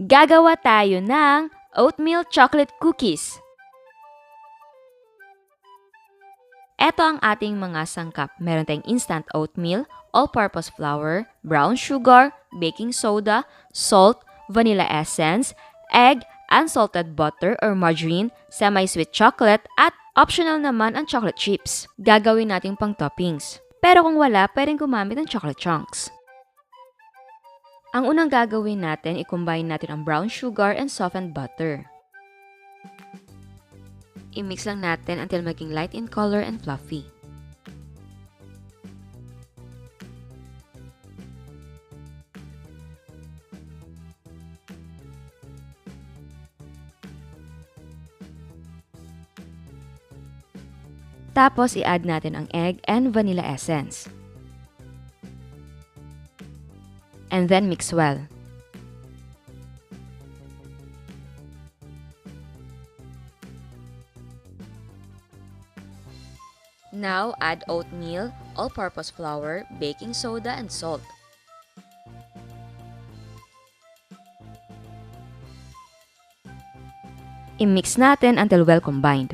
Gagawa tayo ng Oatmeal Chocolate Cookies. Ito ang ating mga sangkap. Meron tayong instant oatmeal, all-purpose flour, brown sugar, baking soda, salt, vanilla essence, egg, unsalted butter or margarine, semi-sweet chocolate, at optional naman ang chocolate chips. Gagawin natin pang toppings. Pero kung wala, pwedeng gumamit ng chocolate chunks. Ang unang gagawin natin, i-combine natin ang brown sugar and softened butter. I-mix lang natin until maging light in color and fluffy. Tapos, i-add natin ang egg and vanilla essence. And then mix well. Now, add oatmeal, all-purpose flour, baking soda, and salt. I-mix natin until well combined.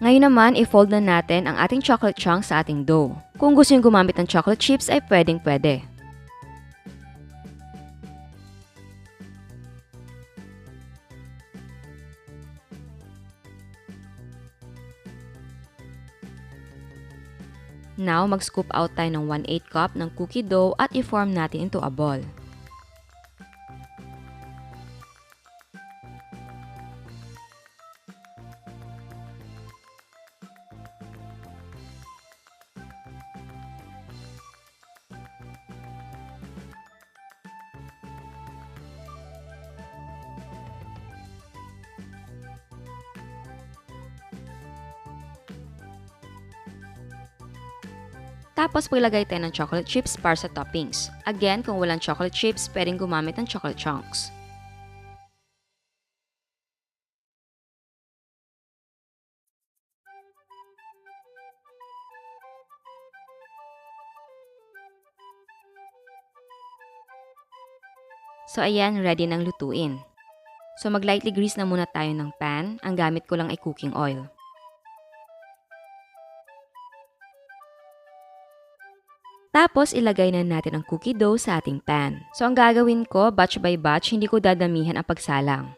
Ngayon naman, i-fold na natin ang ating chocolate chunks sa ating dough. Kung gusto nyo gumamit ng chocolate chips ay pwedeng-pwede. Now, mag-scoop out tayo ng 1/8 cup ng cookie dough at i-form natin into a ball. Tapos, paglagay tayo ng chocolate chips para sa toppings. Again, kung walang chocolate chips, pwedeng gumamit ng chocolate chunks. So, ayan, ready nang lutuin. So, mag-lightly grease na muna tayo ng pan. Ang gamit ko lang ay cooking oil. Tapos, ilagay na natin ang cookie dough sa ating pan. So, ang gagawin ko, batch by batch, hindi ko dadamihan ang pagsalang.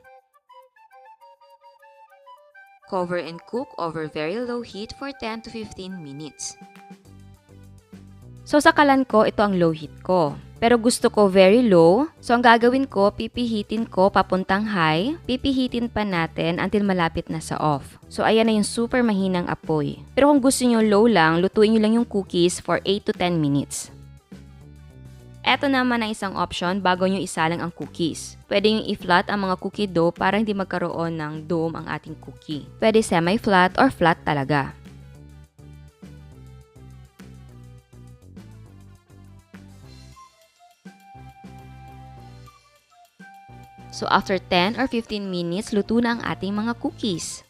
Cover and cook over very low heat for 10 to 15 minutes. So, sa kalan ko, ito ang low heat ko. Pero gusto ko very low. So, ang gagawin ko, pipihitin ko papuntang high. Pipihitin pa natin until malapit na sa off. So, ayan na yung super mahinang apoy. Pero kung gusto nyo low lang, lutuin nyo lang yung cookies for 8 to 10 minutes. Eto naman ang isang option bago nyo isalang ang cookies. Pwede nyo i-flat ang mga cookie dough para hindi magkaroon ng dome ang ating cookie. Pwede semi-flat or flat talaga. So, after 10 or 15 minutes, luto na ang ating mga cookies.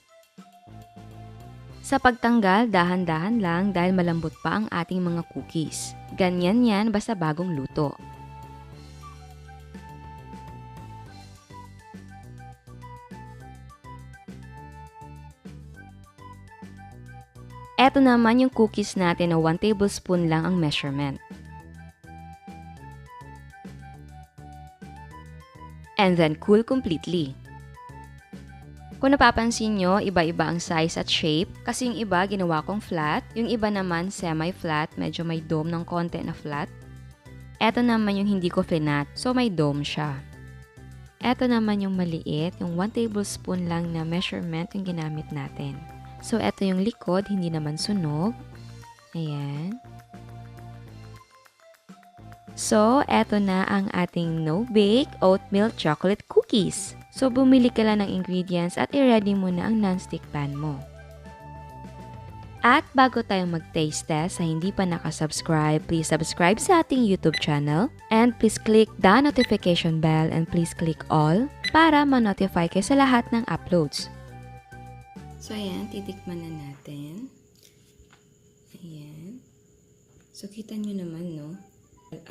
Sa pagtanggal, dahan-dahan lang dahil malambot pa ang ating mga cookies. Ganyan yan basta bagong luto. Eto naman yung cookies natin na 1 tablespoon lang ang measurement. And then cool completely. Kung napapansin nyo, iba-iba ang size at shape kasi yung iba ginawa kong flat, yung iba naman semi-flat, medyo may dome ng konti na flat. Eto naman yung hindi ko flinat, so may dome siya. Eto naman yung maliit, yung 1 tablespoon lang na measurement yung ginamit natin. So eto yung likod, hindi naman sunog. Ayan. So, eto na ang ating no-bake oatmeal chocolate cookies. So, bumili ka lang ng ingredients at i-ready mo na ang non-stick pan mo. At bago tayo mag-taste test, sa hindi pa nakasubscribe, please subscribe sa ating YouTube channel. And please click the notification bell and please click all para ma-notify kayo sa lahat ng uploads. So, ayan, titikman na natin. Ayan. So, kita nyo naman, no?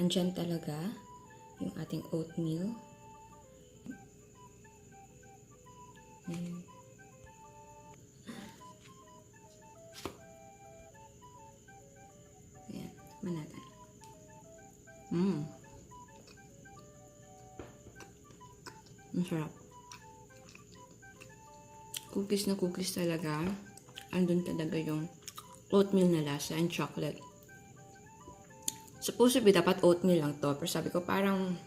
Andyan talaga yung ating oatmeal. Ayan. Ayan, manatan. Ang sarap. Cookies na cookies talaga. Andun talaga yung oatmeal na lasa and chocolate. Supposed to be dapat oatmeal lang to. Pero sabi ko parang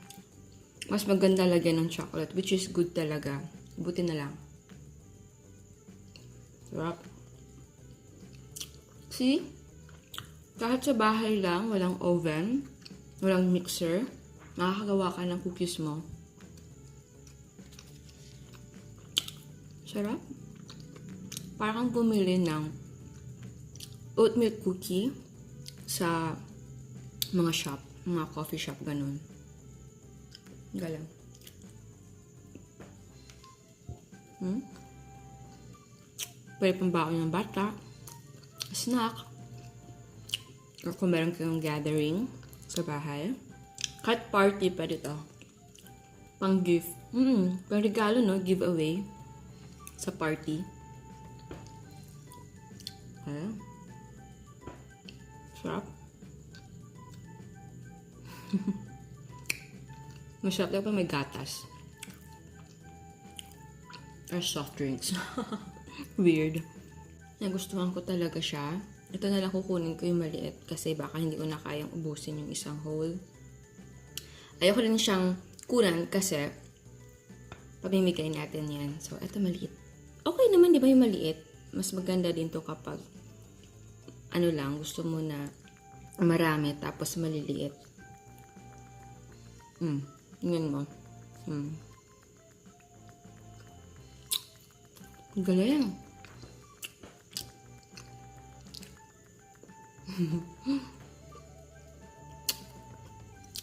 mas maganda lagyan ng chocolate. Which is good talaga. Buti na lang. Sarap. See? Kahit sa bahay lang, walang oven, walang mixer, makakagawa ka ng cookies mo. Sarap. Parang bumili ng oatmeal cookie sa mga shop, mga coffee shop, ganun. Galang. Pwede pang baon ng bata, snack, or kung meron kayong gathering sa bahay. Kahit party, pwede to. Pang gift. Pang regalo, no? Giveaway sa party. Ayan. Sarap. Masarap lang pa may gatas. Or soft drinks. Weird. Nagustuhan ko talaga siya. Ito na lang kukunin ko yung maliit kasi baka hindi ko na kayang ubusin yung isang whole. Ayoko rin siyang kunan kasi pamimigay natin yan. So, ito maliit. Okay naman, di ba yung maliit? Mas maganda din to kapag ano lang, gusto mo na marami tapos maliliit. Tingnan mo. Galing.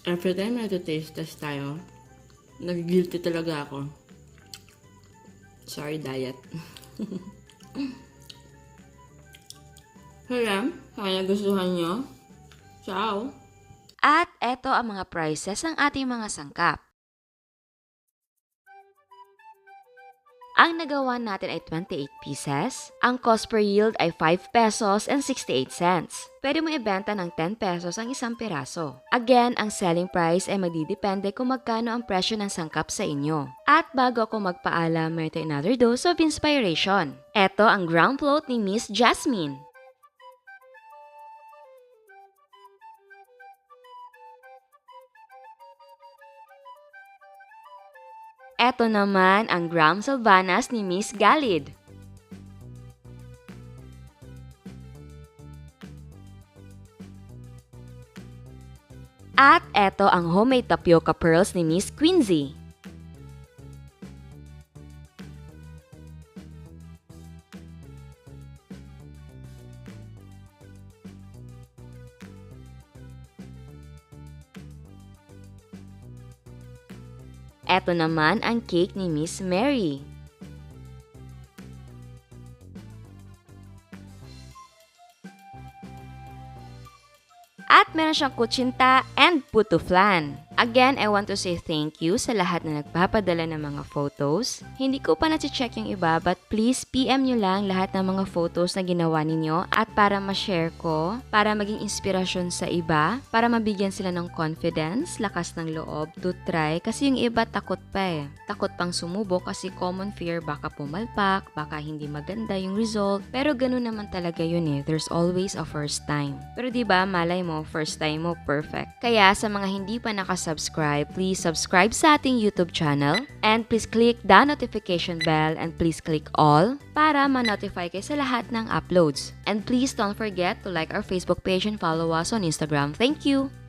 Every time na taste test tayo, nag-guilty talaga ako. Sorry, diet. Kaya, kaya gustuhan nyo. Ciao! At eto ang mga prices ng ating mga sangkap. Ang nagawa natin ay 28 pieces. Ang cost per yield ay 5 pesos and 68 cents. Pwede mo ibenta ng 10 pesos ang isang piraso. Again, ang selling price ay magdidepende kung magkano ang presyo ng sangkap sa inyo. At bago ako magpaalam, may another dose of inspiration. Eto ang ground float ni Miss Jasmine. Eto naman ang Gram Sylvanas ni Miss Galid. At eto ang homemade Tapioca Pearls ni Miss Quincy. Eto naman ang cake ni Miss Mary. At meron siyang kutsinta and puto flan. Again, I want to say thank you sa lahat na nagpapadala ng mga photos. Hindi ko pa na-check yung iba but please PM nyo lang lahat ng mga photos na ginawa ninyo at para ma-share ko, para maging inspirasyon sa iba, para mabigyan sila ng confidence, lakas ng loob to try kasi yung iba takot pa eh. Takot pang sumubok kasi common fear baka pumalpak, baka hindi maganda yung result. Pero ganun naman talaga yun eh. There's always a first time. Pero diba, malay mo, first time mo, perfect. Kaya sa mga hindi pa nakasubscribe, please subscribe sa ating YouTube channel and please click the notification bell and please click all para ma-notify kayo sa lahat ng uploads. And please don't forget to like our Facebook page and follow us on Instagram. Thank you!